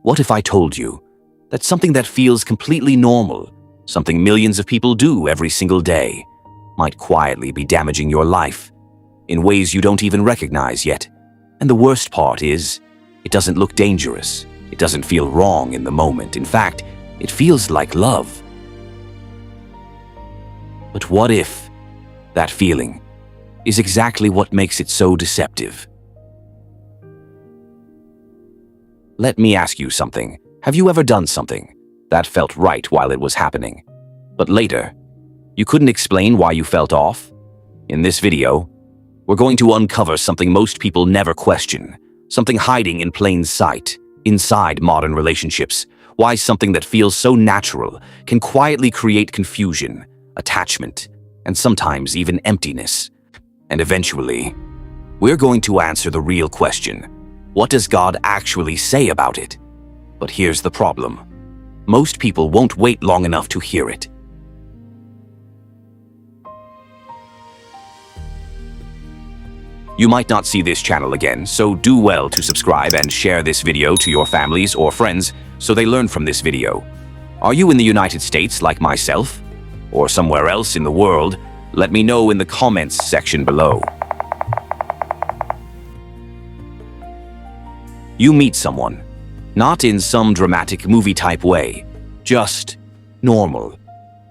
What if I told you that something that feels completely normal, something millions of people do every single day, might quietly be damaging your life in ways you don't even recognize yet? And the worst part is, it doesn't look dangerous. It doesn't feel wrong in the moment. In fact, it feels like love. But what if that feeling is exactly what makes it so deceptive? Let me ask you something. Have you ever done something that felt right while it was happening, but later, you couldn't explain why you felt off? In this video, we're going to uncover something most people never question, something hiding in plain sight inside modern relationships, why something that feels so natural can quietly create confusion, attachment, and sometimes even emptiness. And eventually, we're going to answer the real question: what does God actually say about it? But here's the problem. Most people won't wait long enough to hear it. You might not see this channel again, so do well to subscribe and share this video to your families or friends so they learn from this video. Are you in the United States like myself? Or somewhere else in the world? Let me know in the comments section below. You meet someone, not in some dramatic movie-type way, just normal.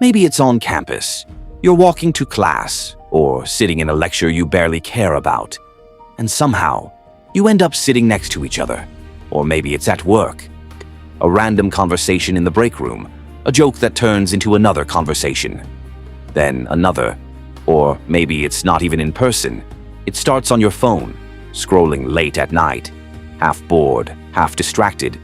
Maybe it's on campus, you're walking to class, or sitting in a lecture you barely care about, and somehow you end up sitting next to each other. Or maybe it's at work. A random conversation in the break room, a joke that turns into another conversation, then another. Or maybe it's not even in person. It starts on your phone, scrolling late at night, half bored, half distracted.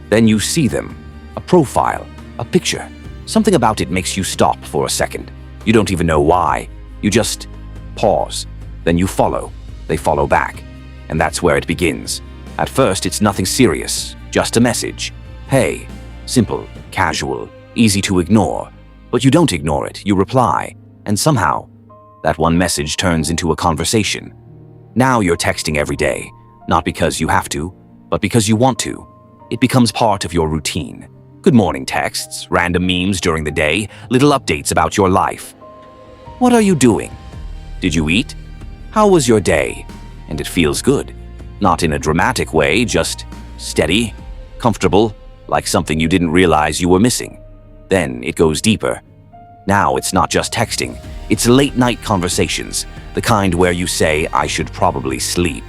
Then you see them, a profile, a picture. Something about it makes you stop for a second. You don't even know why. You just pause. Then you follow. They follow back. And that's where it begins. At first, it's nothing serious, just a message. Hey, simple, casual, easy to ignore. But you don't ignore it, you reply. And somehow, that one message turns into a conversation. Now you're texting every day. Not because you have to, but because you want to. It becomes part of your routine. Good morning texts, random memes during the day, little updates about your life. What are you doing? Did you eat? How was your day? And it feels good. Not in a dramatic way, just steady, comfortable, like something you didn't realize you were missing. Then it goes deeper. Now it's not just texting, it's late-night conversations, the kind where you say, I should probably sleep.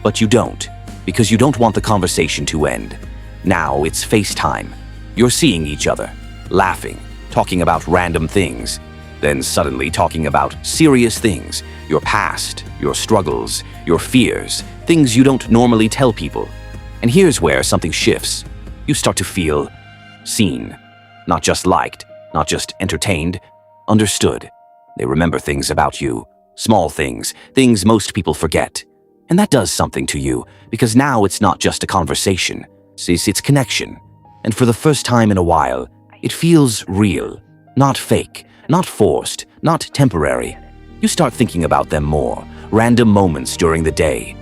But you don't, because you don't want the conversation to end. Now it's FaceTime. You're seeing each other, laughing, talking about random things, then suddenly talking about serious things, your past, your struggles, your fears, things you don't normally tell people. And here's where something shifts. You start to feel seen, not just liked, not just entertained, understood. They remember things about you, small things, things most people forget. And that does something to you, because now it's not just a conversation, it's connection. And for the first time in a while, it feels real, not fake, not forced, not temporary. You start thinking about them more, random moments during the day.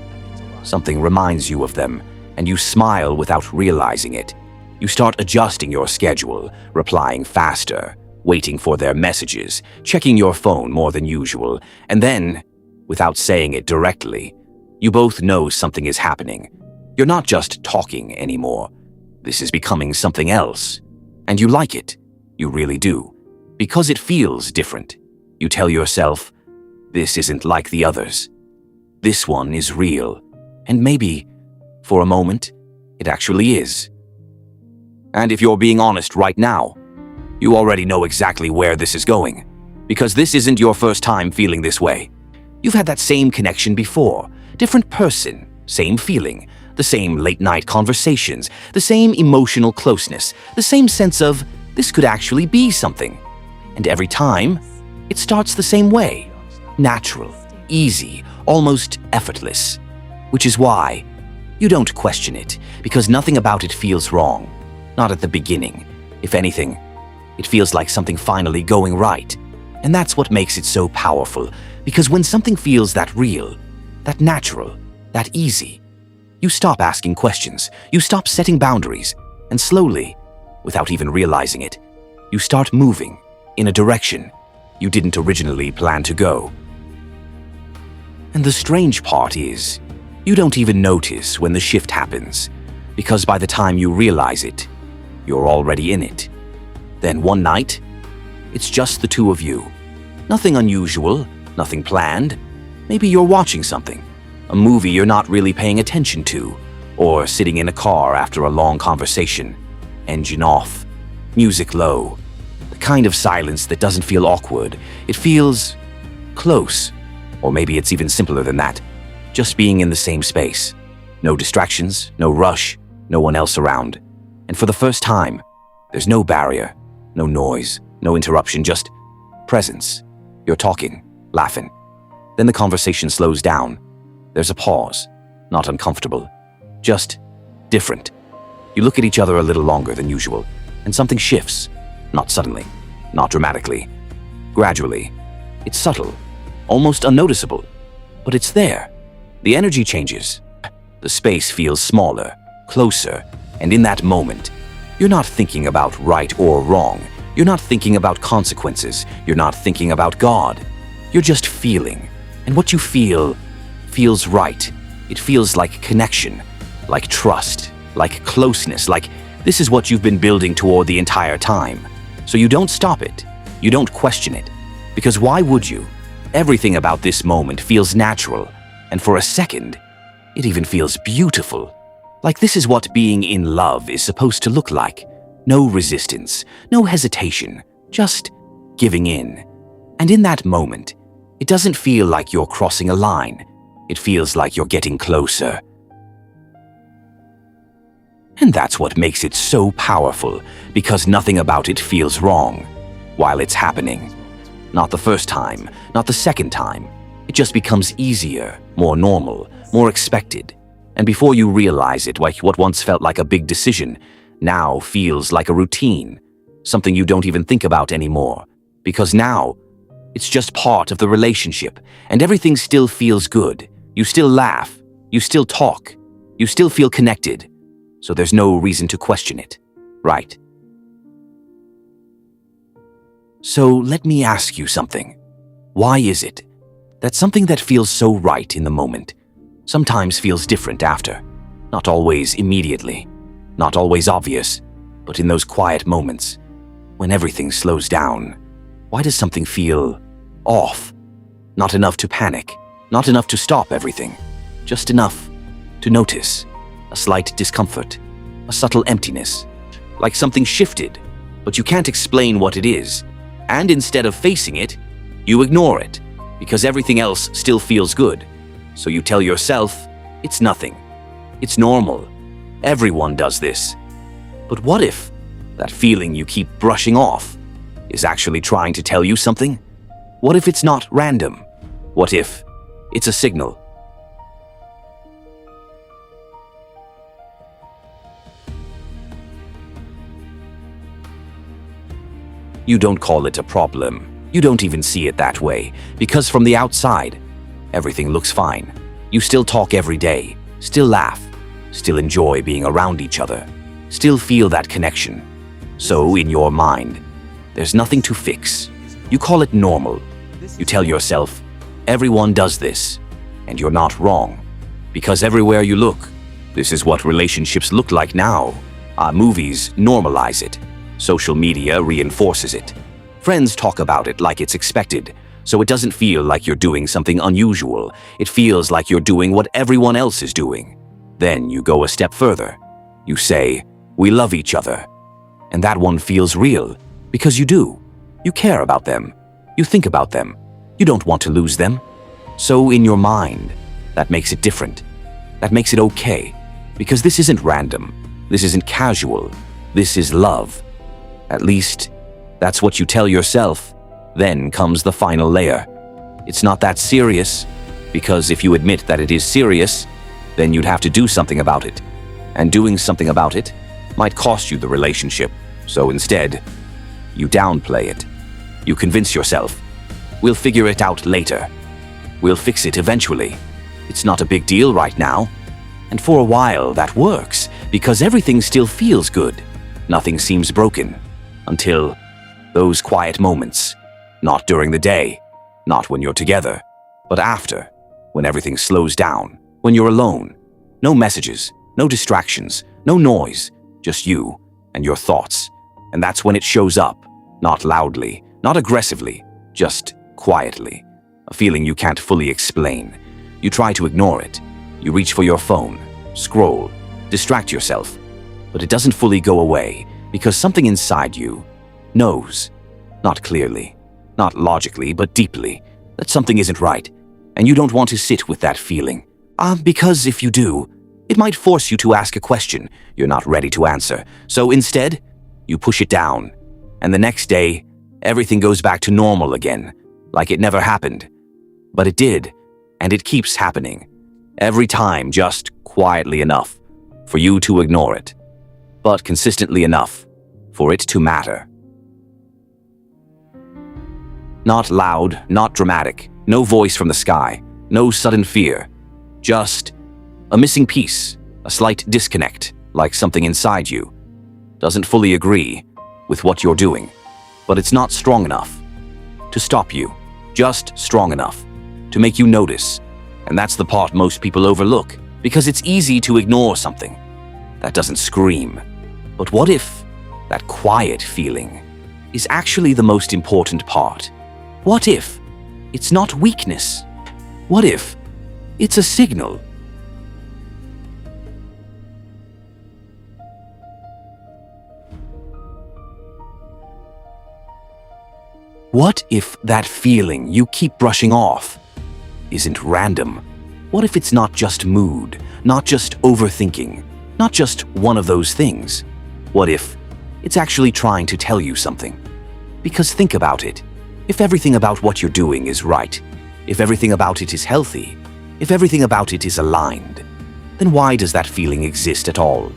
Something reminds you of them, and you smile without realizing it. You start adjusting your schedule, replying faster, waiting for their messages, checking your phone more than usual, and then, without saying it directly, you both know something is happening. You're not just talking anymore. This is becoming something else. And you like it. You really do. Because it feels different. You tell yourself, this isn't like the others. This one is real. And maybe, for a moment, it actually is. And if you're being honest right now, you already know exactly where this is going. Because this isn't your first time feeling this way. You've had that same connection before. Different person, same feeling, the same late-night conversations, the same emotional closeness, the same sense of, this could actually be something. And every time, it starts the same way. Natural, easy, almost effortless. Which is why you don't question it, because nothing about it feels wrong. Not at the beginning. If anything, it feels like something finally going right. And that's what makes it so powerful, because when something feels that real, that natural, that easy, you stop asking questions, you stop setting boundaries, And slowly, without even realizing it, you start moving in a direction you didn't originally plan to go. And the strange part is, you don't even notice when the shift happens, because by the time you realize it, you're already in it. Then one night, it's just the two of you. Nothing unusual, nothing planned. Maybe you're watching something, a movie you're not really paying attention to, or sitting in a car after a long conversation, engine off, music low. The kind of silence that doesn't feel awkward, it feels close. Or maybe it's even simpler than that, just being in the same space. No distractions, no rush, no one else around. And for the first time, there's no barrier, no noise, no interruption, just presence. You're talking, laughing. Then the conversation slows down. There's a pause, not uncomfortable, just different. You look at each other a little longer than usual, and something shifts. Not suddenly, not dramatically. Gradually. It's subtle, almost unnoticeable, but it's there. The energy changes. The space feels smaller, closer, and in that moment, you're not thinking about right or wrong. You're not thinking about consequences. You're not thinking about God. You're just feeling. And what you feel feels right. It feels like connection, like trust, like closeness, like this is what you've been building toward the entire time. So you don't stop it. You don't question it. Because why would you? Everything about this moment feels natural. And for a second, it even feels beautiful. Like this is what being in love is supposed to look like. No resistance, no hesitation, just giving in. And in that moment, it doesn't feel like you're crossing a line. It feels like you're getting closer. And that's what makes it so powerful, because nothing about it feels wrong while it's happening. Not the first time, not the second time. It just becomes easier, more normal, more expected. And before you realize it, what once felt like a big decision now feels like a routine, something you don't even think about anymore. Because now, it's just part of the relationship, and everything still feels good. You still laugh, you still talk, you still feel connected. So there's no reason to question it, right? So let me ask you something. Why is it that something that feels so right in the moment sometimes feels different after? Not always immediately, not always obvious, but in those quiet moments, when everything slows down, why does something feel off? Not enough to panic, not enough to stop everything, just enough to notice a slight discomfort, a subtle emptiness, like something shifted, but you can't explain what it is. And instead of facing it, you ignore it, because everything else still feels good. So you tell yourself, it's nothing. It's normal. Everyone does this. But what if that feeling you keep brushing off is actually trying to tell you something? What if it's not random? What if it's a signal? You don't call it a problem. You don't even see it that way, because from the outside, everything looks fine. You still talk every day, still laugh, still enjoy being around each other, still feel that connection. So in your mind, there's nothing to fix. You call it normal. You tell yourself, everyone does this, and you're not wrong. Because everywhere you look, this is what relationships look like now. Our movies normalize it. Social media reinforces it. Friends talk about it like it's expected, so it doesn't feel like you're doing something unusual. It feels like you're doing what everyone else is doing. Then you go a step further. You say, we love each other. And that one feels real, because you do. You care about them. You think about them. You don't want to lose them. So in your mind, that makes it different. That makes it okay, because this isn't random. This isn't casual. This is love. At least, that's what you tell yourself. Then comes the final layer. It's not that serious, because if you admit that it is serious, then you'd have to do something about it. And doing something about it might cost you the relationship. So instead, you downplay it. You convince yourself, we'll figure it out later. We'll fix it eventually. It's not a big deal right now. And for a while, that works. because everything still feels good. Nothing seems broken. Until those quiet moments. Not during the day, not when you're together, but after, when everything slows down, when you're alone. No messages, no distractions, no noise, just you and your thoughts. And that's when it shows up, not loudly, not aggressively, just quietly. A feeling you can't fully explain. You try to ignore it. You reach for your phone, scroll, distract yourself. But it doesn't fully go away because something inside you knows, not clearly, not logically, but deeply, that something isn't right. And you don't want to sit with that feeling. Because if you do, it might force you to ask a question you're not ready to answer. So instead, you push it down. And the next day, everything goes back to normal again, like it never happened. But it did, and it keeps happening. Every time, just quietly enough for you to ignore it, but consistently enough for it to matter. Not loud, not dramatic, no voice from the sky, no sudden fear, just a missing piece, a slight disconnect, like something inside you doesn't fully agree with what you're doing, but it's not strong enough to stop you, just strong enough to make you notice. And that's the part most people overlook, because it's easy to ignore something that doesn't scream. But what if that quiet feeling is actually the most important part? What if it's not weakness? What if it's a signal? What if that feeling you keep brushing off isn't random? What if it's not just mood, not just overthinking, not just one of those things? What if it's actually trying to tell you something? Because think about it. If everything about what you're doing is right, if everything about it is healthy, if everything about it is aligned, then why does that feeling exist at all?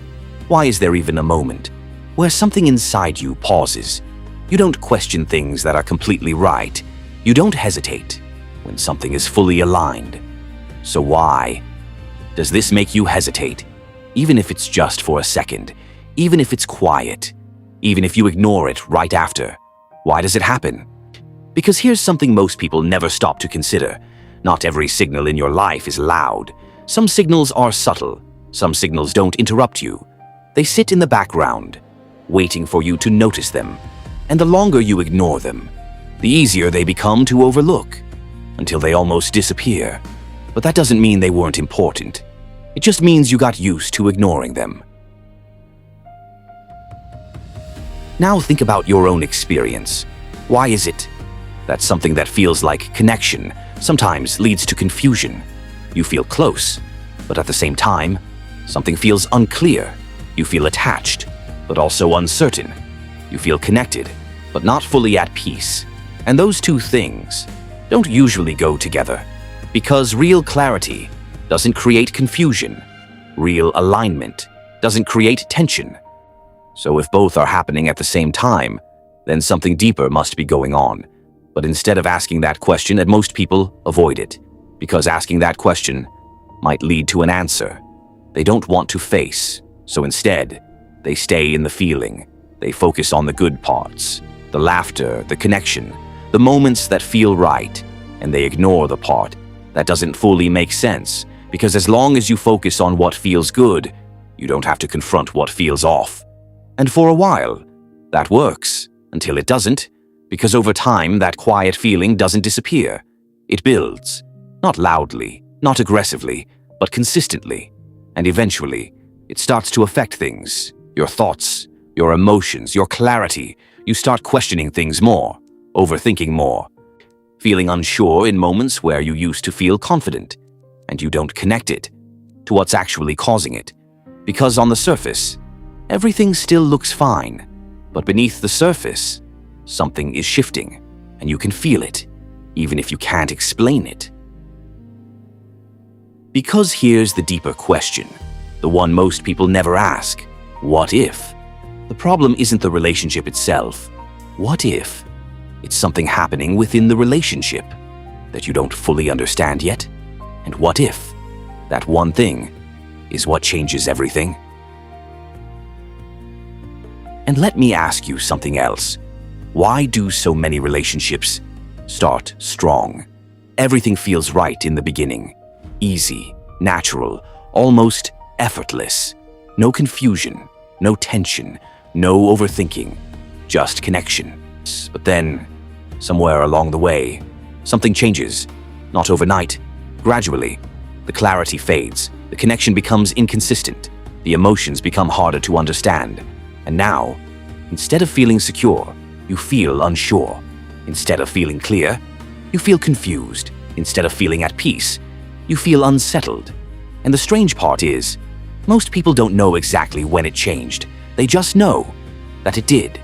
Why is there even a moment where something inside you pauses? You don't question things that are completely right. You don't hesitate when something is fully aligned. So why does this make you hesitate? Even if it's just for a second, even if it's quiet, even if you ignore it right after. Why does it happen? Because here's something most people never stop to consider. Not every signal in your life is loud. Some signals are subtle. Some signals don't interrupt you. They sit in the background, waiting for you to notice them. And the longer you ignore them, the easier they become to overlook, until they almost disappear. But that doesn't mean they weren't important. It just means you got used to ignoring them. Now think about your own experience. Why is it that something that feels like connection sometimes leads to confusion? You feel close, but at the same time, something feels unclear. You feel attached, but also uncertain. You feel connected, but not fully at peace. And those two things don't usually go together, because real clarity doesn't create confusion. Real alignment doesn't create tension. So if both are happening at the same time, then something deeper must be going on. But instead of asking that question, and most people avoid it, because asking that question might lead to an answer they don't want to face. So instead, they stay in the feeling. They focus on the good parts, the laughter, the connection, the moments that feel right, and they ignore the part that doesn't fully make sense, because as long as you focus on what feels good, you don't have to confront what feels off. And for a while, that works, until it doesn't, because over time, that quiet feeling doesn't disappear. It builds, not loudly, not aggressively, but consistently. And eventually, it starts to affect things, your thoughts, your emotions, your clarity. You start questioning things more, overthinking more, feeling unsure in moments where you used to feel confident, and you don't connect it to what's actually causing it. Because on the surface, everything still looks fine, but beneath the surface, something is shifting, and you can feel it, even if you can't explain it. Because here's the deeper question, the one most people never ask: what if? The problem isn't the relationship itself. What if it's something happening within the relationship that you don't fully understand yet? And what if that one thing is what changes everything? And let me ask you something else. Why do so many relationships start strong? Everything feels right in the beginning. Easy, natural, almost effortless. No confusion, no tension, no overthinking, just connection. But then, somewhere along the way, something changes. Not overnight, gradually. The clarity fades, the connection becomes inconsistent, the emotions become harder to understand. And now, instead of feeling secure, you feel unsure. Instead of feeling clear, you feel confused. Instead of feeling at peace, you feel unsettled. And the strange part is, most people don't know exactly when it changed. They just know that it did.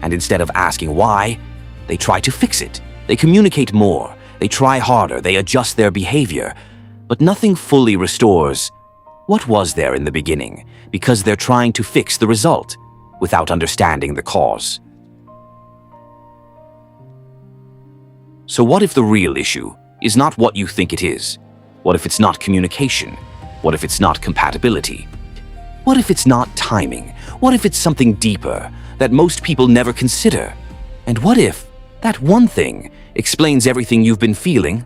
And instead of asking why, they try to fix it. They communicate more. They try harder. They adjust their behavior. But nothing fully restores what was there in the beginning, because they're trying to fix the result without understanding the cause. So what if the real issue is not what you think it is? What if it's not communication? What if it's not compatibility? What if it's not timing? What if it's something deeper that most people never consider? And what if that one thing explains everything you've been feeling?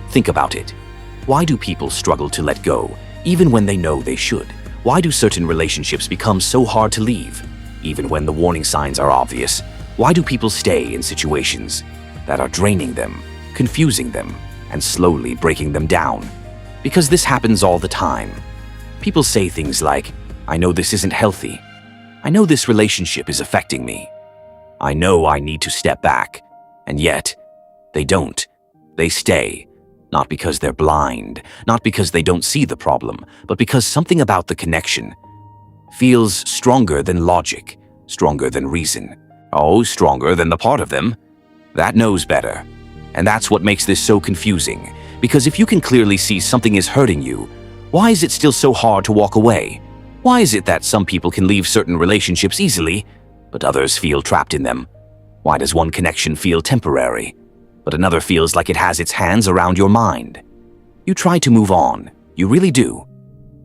Think about it. Why do people struggle to let go, even when they know they should? Why do certain relationships become so hard to leave, even when the warning signs are obvious? Why do people stay in situations that are draining them, confusing them, and slowly breaking them down? Because this happens all the time. People say things like, I know this isn't healthy. I know this relationship is affecting me. I know I need to step back. And yet, they don't. They stay. Not because they're blind, not because they don't see the problem, but because something about the connection feels stronger than logic, stronger than reason. Oh, stronger than the part of them that knows better. And that's what makes this so confusing. Because if you can clearly see something is hurting you, why is it still so hard to walk away? Why is it that some people can leave certain relationships easily, but others feel trapped in them? Why does one connection feel temporary, but another feels like it has its hands around your mind? You try to move on. You really do.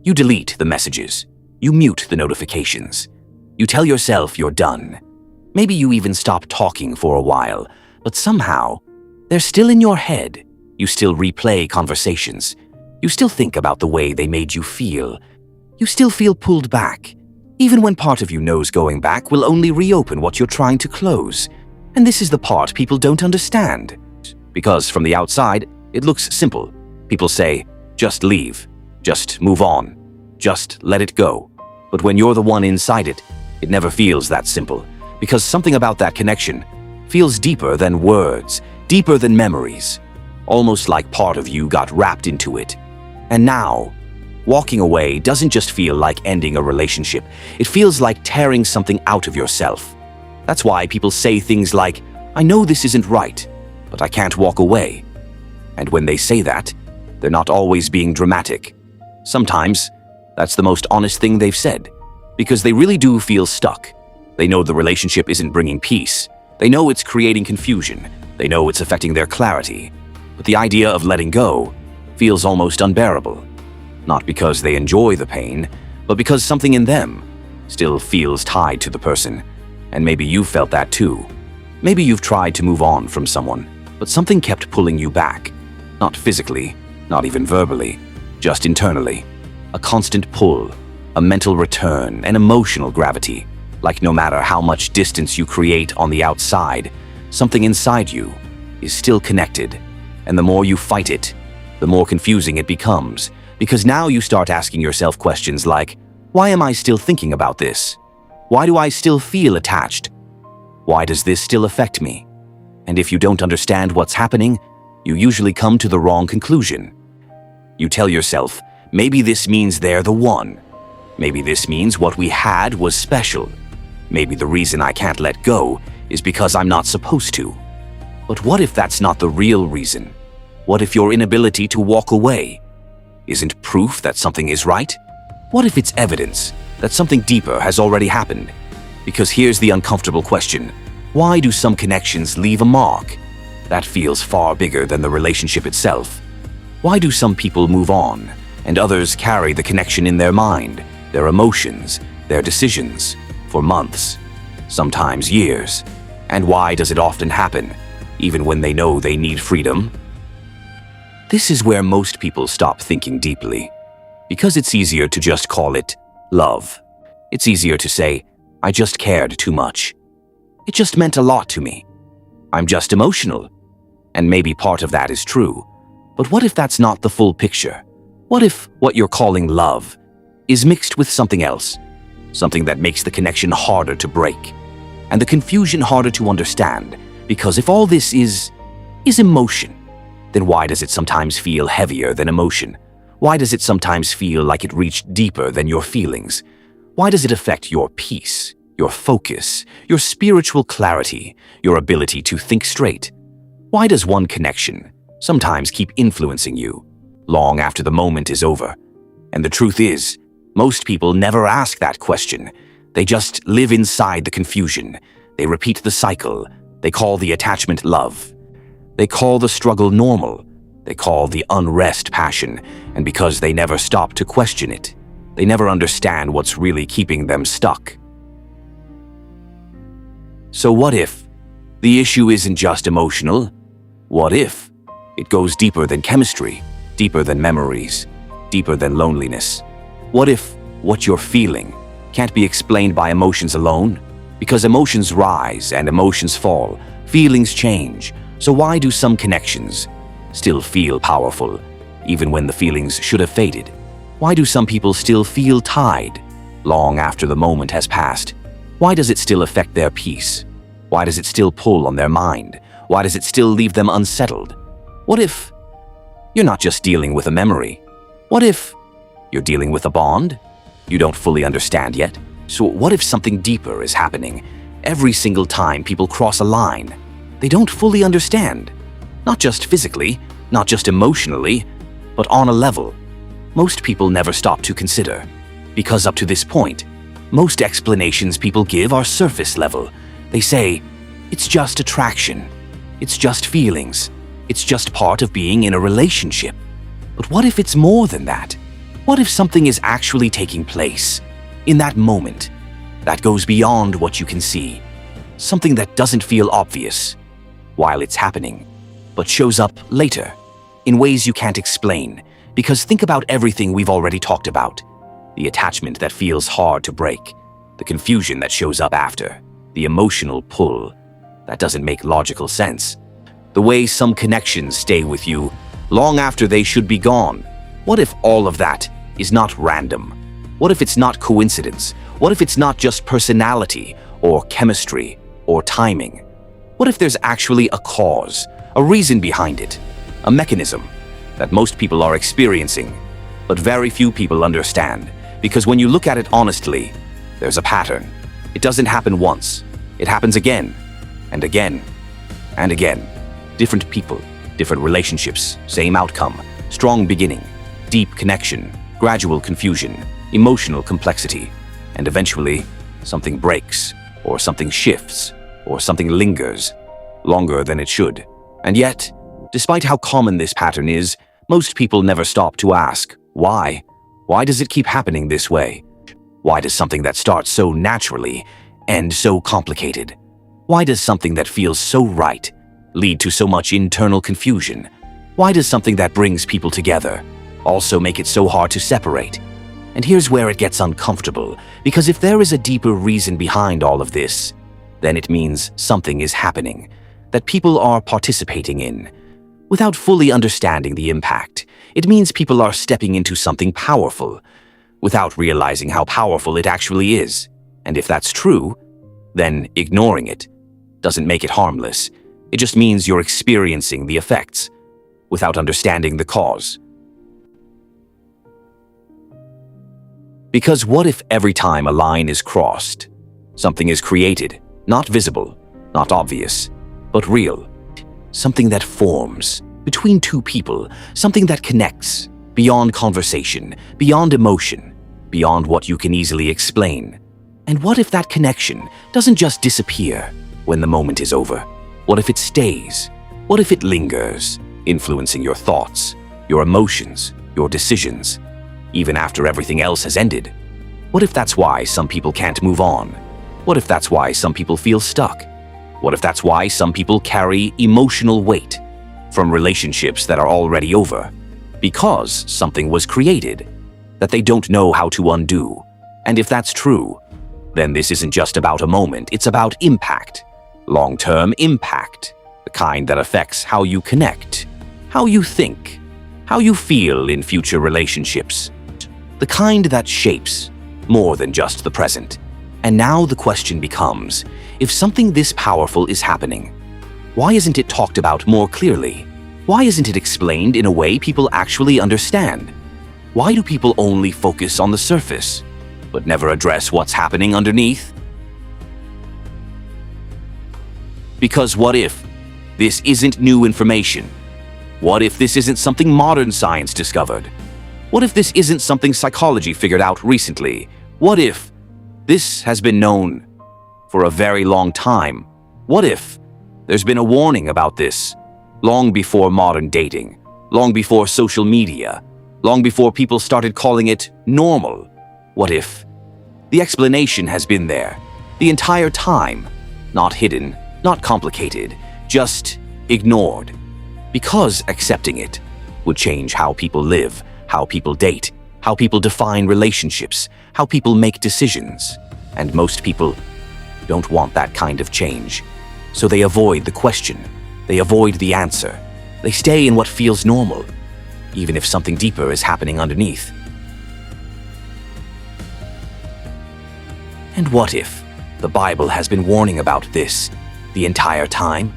You delete the messages. You mute the notifications. You tell yourself you're done. Maybe you even stop talking for a while, but somehow, they're still in your head. You still replay conversations. You still think about the way they made you feel. You still feel pulled back, even when part of you knows going back will only reopen what you're trying to close. And this is the part people don't understand. Because from the outside, it looks simple. People say, just leave, just move on, just let it go. But when you're the one inside it, it never feels that simple. Because something about that connection feels deeper than words, deeper than memories. Almost like part of you got wrapped into it. And now, walking away doesn't just feel like ending a relationship. It feels like tearing something out of yourself. That's why people say things like, I know this isn't right, but I can't walk away. And when they say that, they're not always being dramatic. Sometimes, that's the most honest thing they've said, because they really do feel stuck. They know the relationship isn't bringing peace. They know it's creating confusion. They know it's affecting their clarity. But the idea of letting go feels almost unbearable. Not because they enjoy the pain, but because something in them still feels tied to the person. And maybe you've felt that too. Maybe you've tried to move on from someone, but something kept pulling you back. Not physically, not even verbally, just internally. A constant pull, a mental return, an emotional gravity. Like no matter how much distance you create on the outside, something inside you is still connected. And the more you fight it, the more confusing it becomes. Because now you start asking yourself questions like, why am I still thinking about this? Why do I still feel attached? Why does this still affect me? And if you don't understand what's happening, you usually come to the wrong conclusion. You tell yourself, maybe this means they're the one. Maybe this means what we had was special. Maybe the reason I can't let go is because I'm not supposed to. But what if that's not the real reason? What if your inability to walk away isn't proof that something is right? What if it's evidence that something deeper has already happened? Because here's the uncomfortable question. Why do some connections leave a mark that feels far bigger than the relationship itself? Why do some people move on and others carry the connection in their mind, their emotions, their decisions, for months, sometimes years. And why does it often happen, even when they know they need freedom? This is where most people stop thinking deeply, because it's easier to just call it love. It's easier to say, I just cared too much. It just meant a lot to me. I'm just emotional. And maybe part of that is true. But what if that's not the full picture? What if what you're calling love is mixed with something else? Something that makes the connection harder to break, and the confusion harder to understand. Because if all this is emotion, then why does it sometimes feel heavier than emotion? Why does it sometimes feel like it reached deeper than your feelings? Why does it affect your peace, your focus, your spiritual clarity, your ability to think straight? Why does one connection sometimes keep influencing you long after the moment is over? And the truth is, most people never ask that question. They just live inside the confusion. They repeat the cycle. They call the attachment love. They call the struggle normal. They call the unrest passion. And because they never stop to question it, they never understand what's really keeping them stuck. So what if the issue isn't just emotional? What if it goes deeper than chemistry, deeper than memories, deeper than loneliness? What if what you're feeling can't be explained by emotions alone? Because emotions rise and emotions fall, feelings change. So why do some connections still feel powerful, even when the feelings should have faded? Why do some people still feel tied long after the moment has passed? Why does it still affect their peace? Why does it still pull on their mind? Why does it still leave them unsettled? What if you're not just dealing with a memory? What if you're dealing with a bond you don't fully understand yet? So what if something deeper is happening every single time people cross a line they don't fully understand? Not just physically, not just emotionally, but on a level most people never stop to consider. Because up to this point, most explanations people give are surface level. They say, it's just attraction, it's just feelings, it's just part of being in a relationship. But what if it's more than that? What if something is actually taking place in that moment that goes beyond what you can see? Something that doesn't feel obvious while it's happening, but shows up later in ways you can't explain. Because think about everything we've already talked about. The attachment that feels hard to break, the confusion that shows up after, the emotional pull that doesn't make logical sense, the way some connections stay with you long after they should be gone. What if all of that is not random? What if it's not coincidence? What if it's not just personality or chemistry or timing? What if there's actually a cause, a reason behind it, a mechanism that most people are experiencing, but very few people understand? Because when you look at it honestly, there's a pattern. It doesn't happen once. It happens again and again and again. Different people, different relationships, same outcome, strong beginning, deep connection, gradual confusion, emotional complexity, and eventually something breaks, or something shifts, or something lingers longer than it should. And yet, despite how common this pattern is, most people never stop to ask, why? Why does it keep happening this way? Why does something that starts so naturally end so complicated? Why does something that feels so right lead to so much internal confusion? Why does something that brings people together also make it so hard to separate? And here's where it gets uncomfortable, because if there is a deeper reason behind all of this, then it means something is happening that people are participating in without fully understanding the impact. It means people are stepping into something powerful without realizing how powerful it actually is. And if that's true, then ignoring it doesn't make it harmless. It just means you're experiencing the effects without understanding the cause. Because what if every time a line is crossed, something is created, not visible, not obvious, but real? Something that forms between two people, something that connects beyond conversation, beyond emotion, beyond what you can easily explain. And what if that connection doesn't just disappear when the moment is over? What if it stays? What if it lingers, influencing your thoughts, your emotions, your decisions, even after everything else has ended? What if that's why some people can't move on? What if that's why some people feel stuck? What if that's why some people carry emotional weight from relationships that are already over? Because something was created that they don't know how to undo. And if that's true, then this isn't just about a moment, it's about impact. Long-term impact. The kind that affects how you connect, how you think, how you feel in future relationships. The kind that shapes more than just the present. And now the question becomes, if something this powerful is happening, why isn't it talked about more clearly? Why isn't it explained in a way people actually understand? Why do people only focus on the surface, but never address what's happening underneath? Because what if this isn't new information? What if this isn't something modern science discovered? What if this isn't something psychology figured out recently? What if this has been known for a very long time? What if there's been a warning about this long before modern dating, long before social media, long before people started calling it normal? What if the explanation has been there the entire time, not hidden, not complicated, just ignored? Because accepting it would change how people live, how people date, how people define relationships, how people make decisions. And most people don't want that kind of change. So they avoid the question. They avoid the answer. They stay in what feels normal, even if something deeper is happening underneath. And what if the Bible has been warning about this the entire time?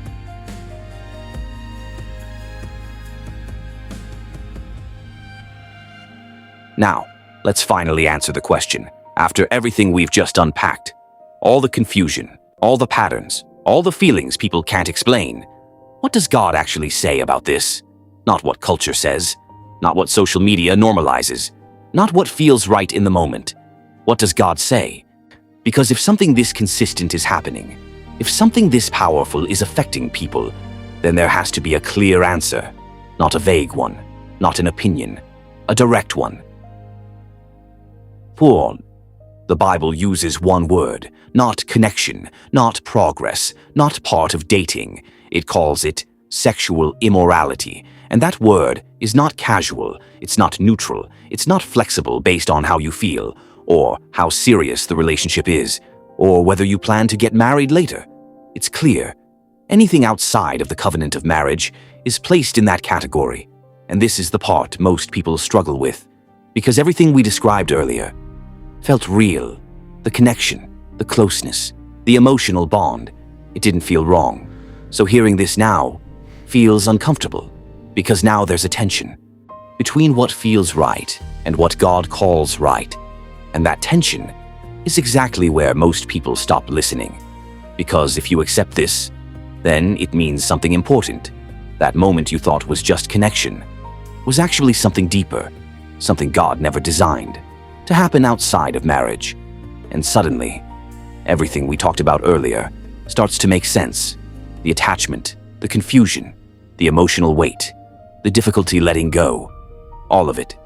Now, let's finally answer the question. After everything we've just unpacked, all the confusion, all the patterns, all the feelings people can't explain, what does God actually say about this? Not what culture says, not what social media normalizes, not what feels right in the moment. What does God say? Because if something this consistent is happening, if something this powerful is affecting people, then there has to be a clear answer, not a vague one, not an opinion, a direct one. For the Bible uses one word, not connection, not progress, not part of dating. It calls it sexual immorality. And that word is not casual, it's not neutral, it's not flexible based on how you feel, or how serious the relationship is, or whether you plan to get married later. It's clear. Anything outside of the covenant of marriage is placed in that category. And this is the part most people struggle with, because everything we described earlier felt real. The connection, the closeness, the emotional bond. It didn't feel wrong. So hearing this now feels uncomfortable, because now there's a tension between what feels right and what God calls right. And that tension is exactly where most people stop listening. Because if you accept this, then it means something important. That moment you thought was just connection was actually something deeper, something God never designed to happen outside of marriage. And suddenly, everything we talked about earlier starts to make sense. The attachment, the confusion, the emotional weight, the difficulty letting go, all of it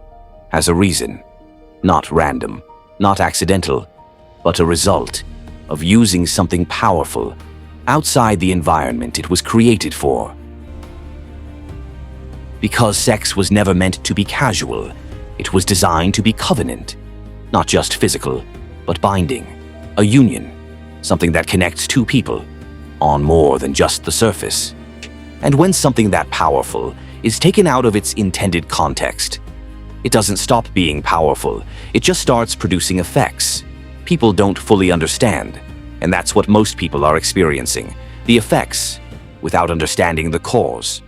has a reason, not random, not accidental, but a result of using something powerful outside the environment it was created for. Because sex was never meant to be casual, it was designed to be covenant. Not just physical, but binding, a union, something that connects two people on more than just the surface. And when something that powerful is taken out of its intended context, it doesn't stop being powerful, it just starts producing effects people don't fully understand. And that's what most people are experiencing, the effects, without understanding the cause.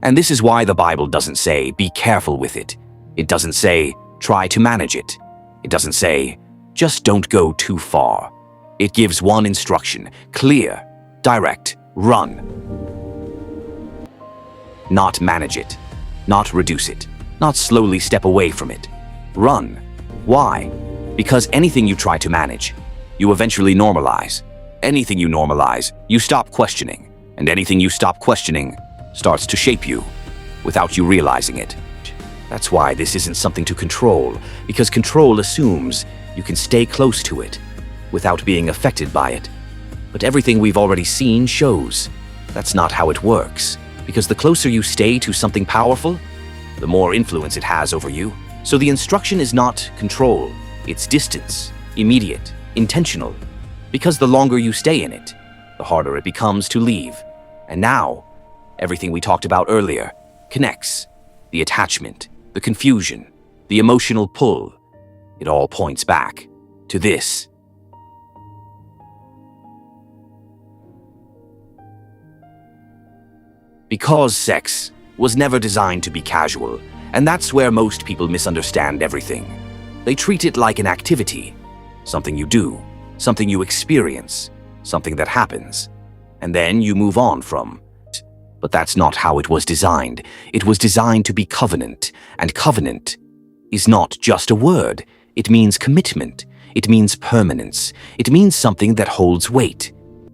And this is why the Bible doesn't say, be careful with it. It doesn't say, try to manage it. It doesn't say, just don't go too far. It gives one instruction, clear, direct, run. Not manage it, not reduce it, not slowly step away from it. Run. Why? Because anything you try to manage, you eventually normalize. Anything you normalize, you stop questioning. And anything you stop questioning starts to shape you without you realizing it. That's why this isn't something to control, because control assumes you can stay close to it without being affected by it. But everything we've already seen shows that's not how it works, because the closer you stay to something powerful, the more influence it has over you. So the instruction is not control, it's distance, immediate, intentional. Because the longer you stay in it, the harder it becomes to leave. And now, everything we talked about earlier connects. The attachment, the confusion, the emotional pull. It all points back to this. Because sex was never designed to be casual, and that's where most people misunderstand everything. They treat it like an activity, something you do, something you experience, something that happens, and then you move on from. But that's not how it was designed. It was designed to be covenant, and covenant is not just a word. It means commitment. It means permanence. It means something that holds weight,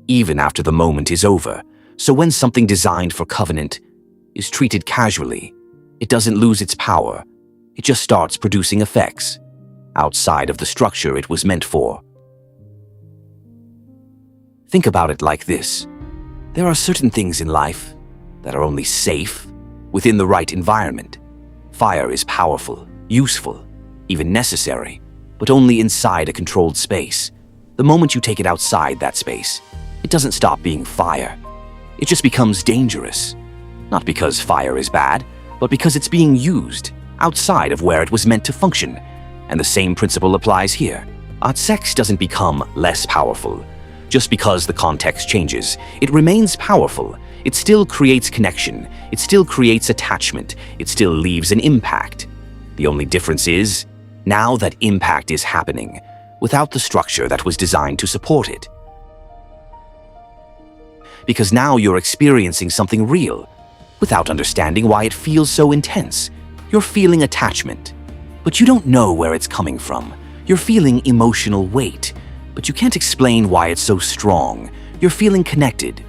even after the moment is over. So when something designed for covenant is treated casually, it doesn't lose its power. It just starts producing effects outside of the structure it was meant for. Think about it like this. There are certain things in life that are only safe within the right environment. Fire is powerful, useful, even necessary, but only inside a controlled space. The moment you take it outside that space, it doesn't stop being fire. It just becomes dangerous. Not because fire is bad, but because it's being used outside of where it was meant to function. And the same principle applies here. Sex doesn't become less powerful just because the context changes. It remains powerful. It still creates connection. It still creates attachment. It still leaves an impact. The only difference is, now that impact is happening without the structure that was designed to support it. Because now you're experiencing something real, without understanding why it feels so intense. You're feeling attachment, but you don't know where it's coming from. You're feeling emotional weight, but you can't explain why it's so strong. You're feeling connected,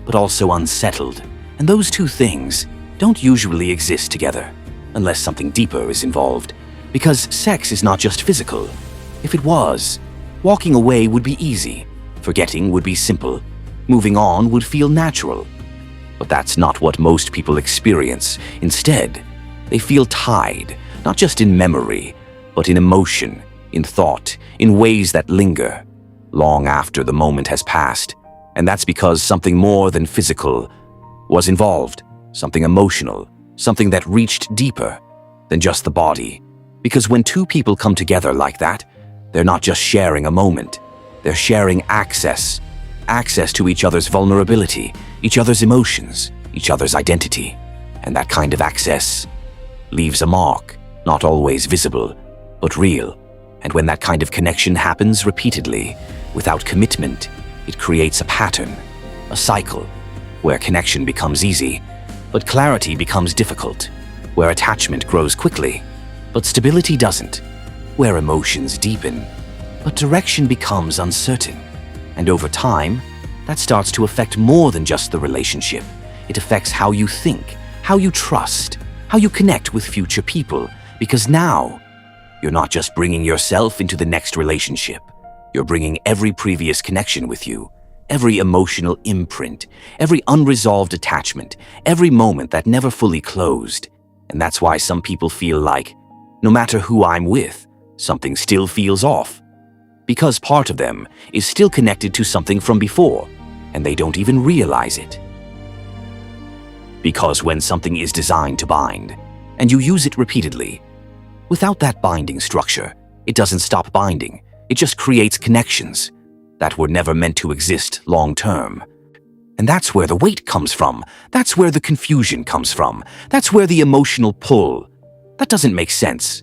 but also unsettled. And those two things don't usually exist together, unless something deeper is involved. Because sex is not just physical. If it was, walking away would be easy. Forgetting would be simple. Moving on would feel natural. But that's not what most people experience. Instead, they feel tied, not just in memory, but in emotion, in thought, in ways that linger, long after the moment has passed. And that's because something more than physical was involved, something emotional, something that reached deeper than just the body. Because when two people come together like that, they're not just sharing a moment, they're sharing access to each other's vulnerability, each other's emotions, each other's identity. And that kind of access leaves a mark, not always visible, but real. And when that kind of connection happens repeatedly, without commitment, it creates a pattern, a cycle, where connection becomes easy, but clarity becomes difficult, where attachment grows quickly, but stability doesn't, where emotions deepen, but direction becomes uncertain. And over time, that starts to affect more than just the relationship. It affects how you think, how you trust, how you connect with future people. Because now, you're not just bringing yourself into the next relationship. You're bringing every previous connection with you, every emotional imprint, every unresolved attachment, every moment that never fully closed. And that's why some people feel like, no matter who I'm with, something still feels off. Because part of them is still connected to something from before, and they don't even realize it. Because when something is designed to bind, and you use it repeatedly, without that binding structure, it doesn't stop binding. It just creates connections that were never meant to exist long term. And that's where the weight comes from. That's where the confusion comes from. That's where the emotional pull, that doesn't make sense,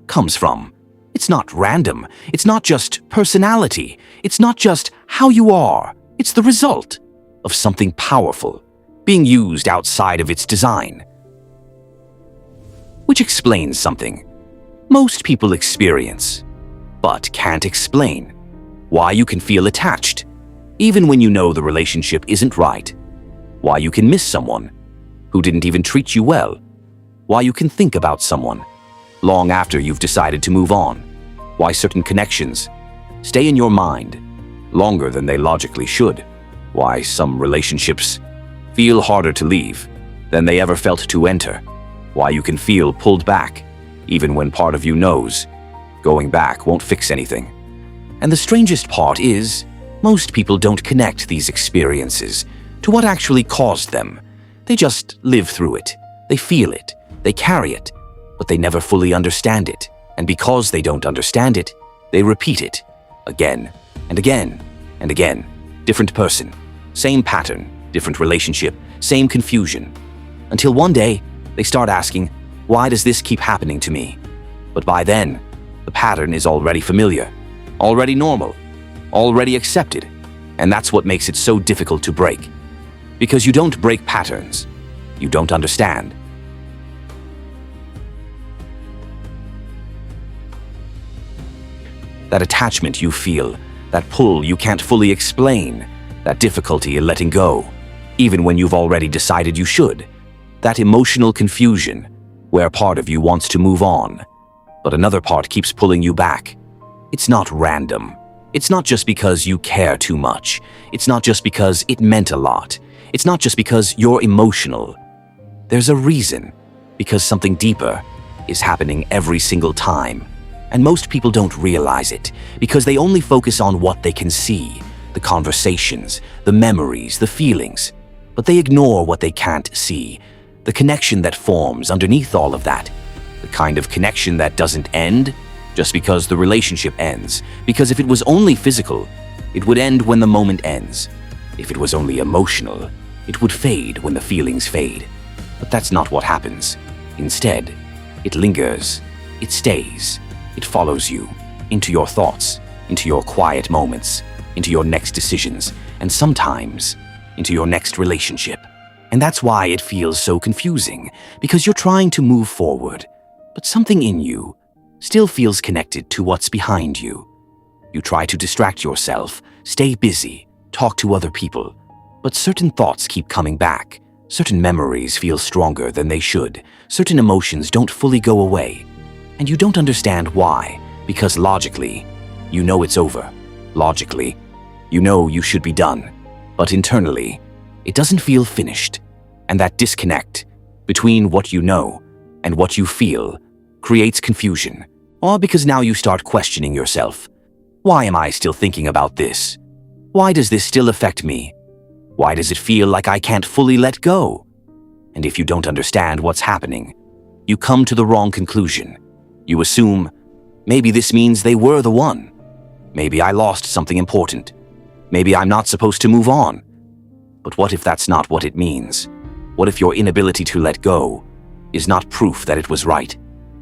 comes from. It's not random. It's not just personality. It's not just how you are. It's the result of something powerful being used outside of its design. Which explains something most people experience, but can't explain. Why you can feel attached, even when you know the relationship isn't right. Why you can miss someone who didn't even treat you well. Why you can think about someone long after you've decided to move on. Why certain connections stay in your mind longer than they logically should. Why some relationships feel harder to leave than they ever felt to enter. Why you can feel pulled back even when part of you knows going back won't fix anything. And the strangest part is, most people don't connect these experiences to what actually caused them. They just live through it. They feel it. They carry it. But they never fully understand it. And because they don't understand it, they repeat it again and again and again. Different person, same pattern, different relationship, same confusion. Until one day, they start asking, why does this keep happening to me? But by then, the pattern is already familiar, already normal, already accepted. And that's what makes it so difficult to break. Because you don't break patterns. You don't understand. That attachment you feel, that pull you can't fully explain, that difficulty in letting go, even when you've already decided you should. That emotional confusion, where part of you wants to move on, but another part keeps pulling you back. It's not random. It's not just because you care too much. It's not just because it meant a lot. It's not just because you're emotional. There's a reason, because something deeper is happening every single time. And most people don't realize it, because they only focus on what they can see, the conversations, the memories, the feelings. But they ignore what they can't see, the connection that forms underneath all of that, the kind of connection that doesn't end just because the relationship ends. Because if it was only physical, it would end when the moment ends. If it was only emotional, it would fade when the feelings fade. But that's not what happens. Instead, it lingers, it stays, it follows you into your thoughts, into your quiet moments, into your next decisions, and sometimes into your next relationship. And that's why it feels so confusing, because you're trying to move forward, but something in you still feels connected to what's behind you. You try to distract yourself, stay busy, talk to other people, but certain thoughts keep coming back. Certain memories feel stronger than they should. Certain emotions don't fully go away. And you don't understand why, because logically, you know it's over. Logically, you know you should be done. But internally, it doesn't feel finished. And that disconnect between what you know and what you feel creates confusion. All because now you start questioning yourself. Why am I still thinking about this? Why does this still affect me? Why does it feel like I can't fully let go? And if you don't understand what's happening, you come to the wrong conclusion. You assume, maybe this means they were the one. Maybe I lost something important. Maybe I'm not supposed to move on. But what if that's not what it means? What if your inability to let go is not proof that it was right?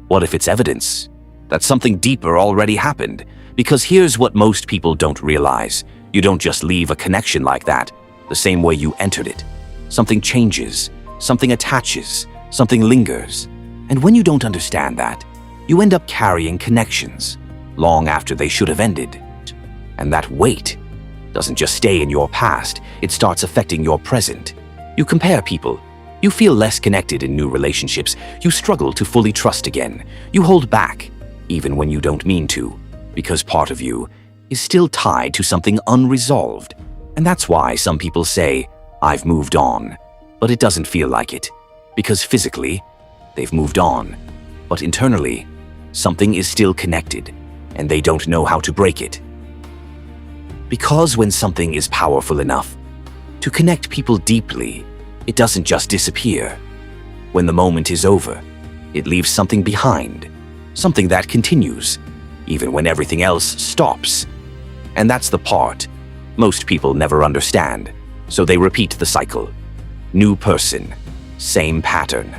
What if it's evidence that something deeper already happened? Because here's what most people don't realize. You don't just leave a connection like that the same way you entered it. Something changes, something attaches, something lingers. And when you don't understand that, you end up carrying connections long after they should have ended. And that weight doesn't just stay in your past, it starts affecting your present. You compare people. You feel less connected in new relationships. You struggle to fully trust again. You hold back, even when you don't mean to, because part of you is still tied to something unresolved. And that's why some people say, I've moved on, but it doesn't feel like it. Because physically, they've moved on, but internally, something is still connected, and they don't know how to break it. Because when something is powerful enough to connect people deeply, it doesn't just disappear. When the moment is over, it leaves something behind, something that continues, even when everything else stops. And that's the part most people never understand, so they repeat the cycle. New person, same pattern.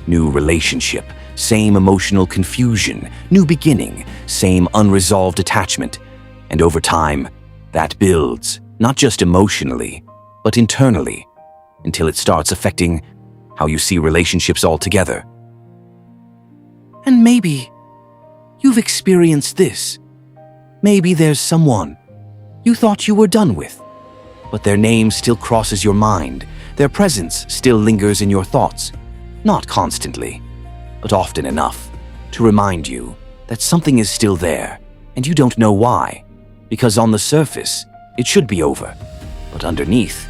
New relationship, same emotional confusion. New beginning, same unresolved attachment. And over time, that builds, not just emotionally, but internally, until it starts affecting how you see relationships altogether. And maybe you've experienced this. Maybe there's someone you thought you were done with, but their name still crosses your mind. Their presence still lingers in your thoughts. Not constantly, but often enough. to remind you that something is still there, and you don't know why. Because on the surface, it should be over, but underneath,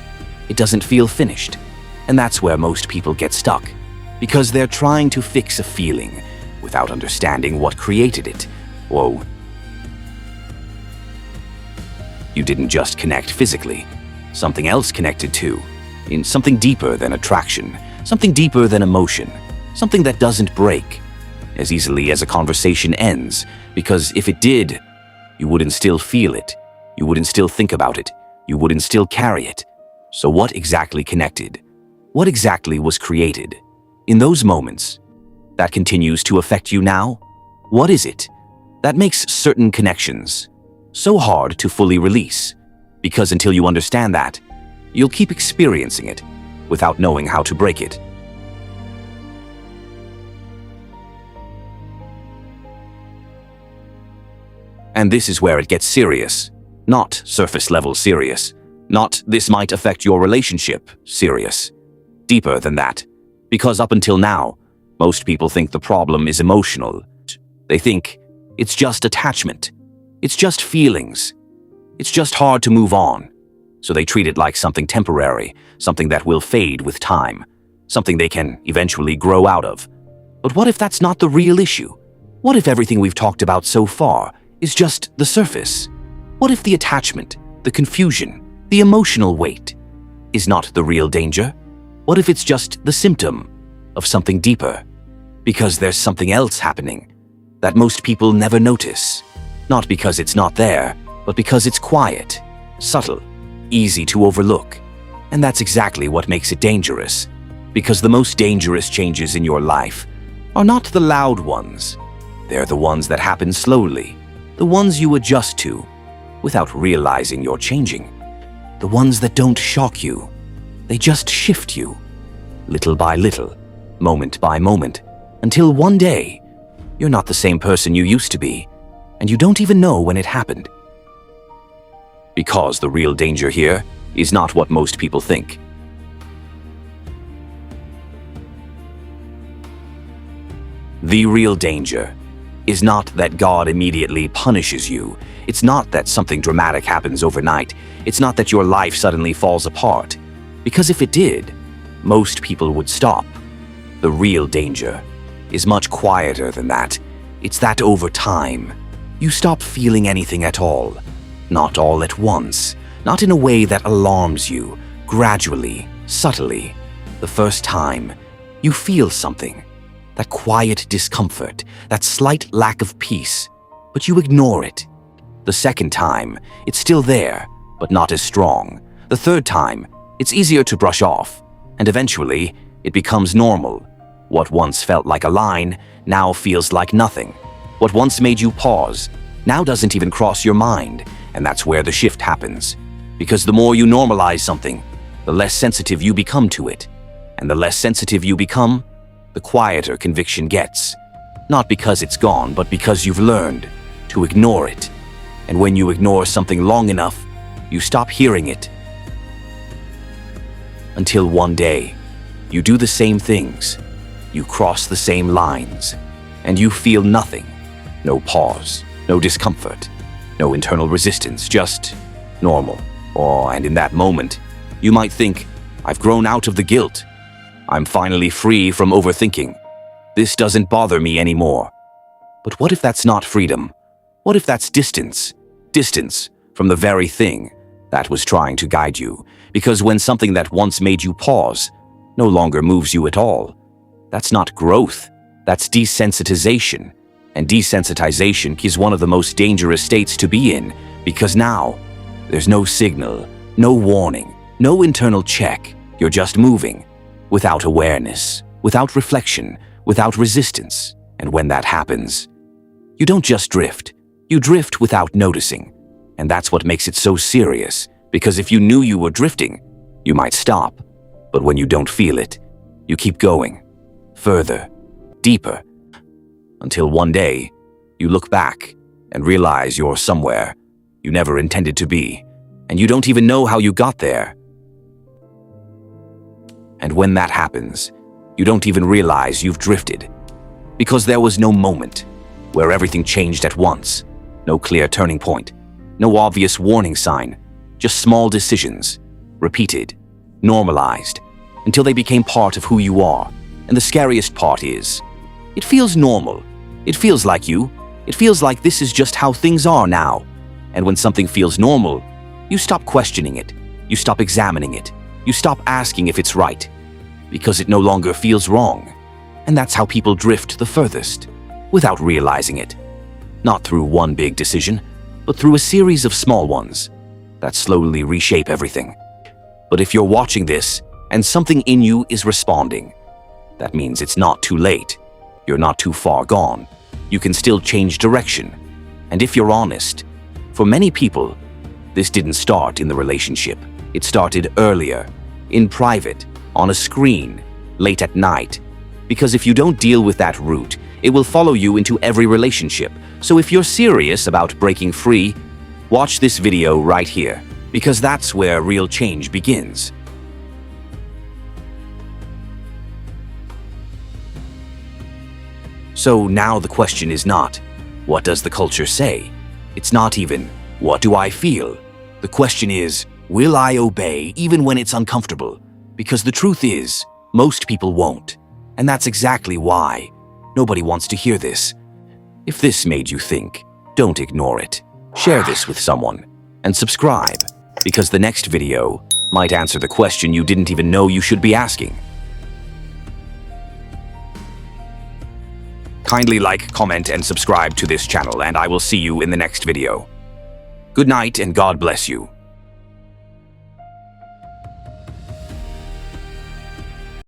it doesn't feel finished. And that's where most people get stuck, because they're trying to fix a feeling without understanding what created it. Whoa. You didn't just connect physically. Something else connected too, in something deeper than attraction, something deeper than emotion, something that doesn't break as easily as a conversation ends, because if it did, you wouldn't still feel it, you wouldn't still think about it, you wouldn't still carry it. So what exactly connected? What exactly was created? In those moments, that continues to affect you now? What is it that makes certain connections so hard to fully release? Because until you understand that, you'll keep experiencing it without knowing how to break it. And this is where it gets serious. Not surface-level serious. Not "this might affect your relationship" serious. Deeper than that. Because up until now, most people think the problem is emotional. They think it's just attachment. It's just feelings. It's just hard to move on. So they treat it like something temporary, something that will fade with time, something they can eventually grow out of. But what if that's not the real issue? What if everything we've talked about so far is just the surface? What if the attachment, the confusion, the emotional weight is not the real danger? What if it's just the symptom of something deeper? Because there's something else happening that most people never notice. Not because it's not there, but because it's quiet, subtle, easy to overlook. And that's exactly what makes it dangerous. Because the most dangerous changes in your life are not the loud ones. They're the ones that happen slowly, the ones you adjust to without realizing you're changing. The ones that don't shock you. They just shift you, little by little, moment by moment, until one day, you're not the same person you used to be, and you don't even know when it happened. Because the real danger here is not what most people think. The real danger is not that God immediately punishes you. It's not that something dramatic happens overnight. It's not that your life suddenly falls apart. Because if it did, most people would stop. The real danger is much quieter than that. It's that over time, you stop feeling anything at all. Not all at once. Not in a way that alarms you. Gradually, subtly. The first time, you feel something. That quiet discomfort, that slight lack of peace, but you ignore it. The second time, it's still there, but not as strong. The third time, it's easier to brush off, and eventually, it becomes normal. What once felt like a line now feels like nothing. What once made you pause now doesn't even cross your mind, and that's where the shift happens. Because the more you normalize something, the less sensitive you become to it. And the less sensitive you become, the quieter conviction gets. Not because it's gone, but because you've learned to ignore it. And when you ignore something long enough, you stop hearing it. Until one day, you do the same things, you cross the same lines, and you feel nothing. No pause, no discomfort, no internal resistance, just normal. And in that moment, you might think, I've grown out of the guilt. I'm finally free from overthinking. This doesn't bother me anymore. But what if that's not freedom? What if that's distance? Distance from the very thing that was trying to guide you. Because when something that once made you pause no longer moves you at all, that's not growth, that's desensitization. And desensitization is one of the most dangerous states to be in, because now there's no signal, no warning, no internal check. You're just moving without awareness, without reflection, without resistance. And when that happens, you don't just drift, you drift without noticing. And that's what makes it so serious, because if you knew you were drifting, you might stop. But when you don't feel it, you keep going, further, deeper, until one day, you look back and realize you're somewhere you never intended to be, and you don't even know how you got there. And when that happens, you don't even realize you've drifted. Because there was no moment where everything changed at once. No clear turning point. No obvious warning sign. Just small decisions. Repeated. Normalized. Until they became part of who you are. And the scariest part is, it feels normal. It feels like you. It feels like this is just how things are now. And when something feels normal, you stop questioning it. You stop examining it. You stop asking if it's right. Because it no longer feels wrong. And that's how people drift the furthest, without realizing it. Not through one big decision, but through a series of small ones that slowly reshape everything. But if you're watching this, and something in you is responding, that means it's not too late. You're not too far gone. You can still change direction. And if you're honest, for many people, this didn't start in the relationship. It started earlier, in private, on a screen, late at night. Because if you don't deal with that root, it will follow you into every relationship. So if you're serious about breaking free, watch this video right here, because that's where real change begins. So now the question is not, what does the culture say? It's not even, what do I feel? The question is, will I obey even when it's uncomfortable? Because the truth is, most people won't. And that's exactly why. Nobody wants to hear this. If this made you think, don't ignore it. Share this with someone and subscribe, because the next video might answer the question you didn't even know you should be asking. Kindly like, comment, and subscribe to this channel, and I will see you in the next video. Good night and God bless you.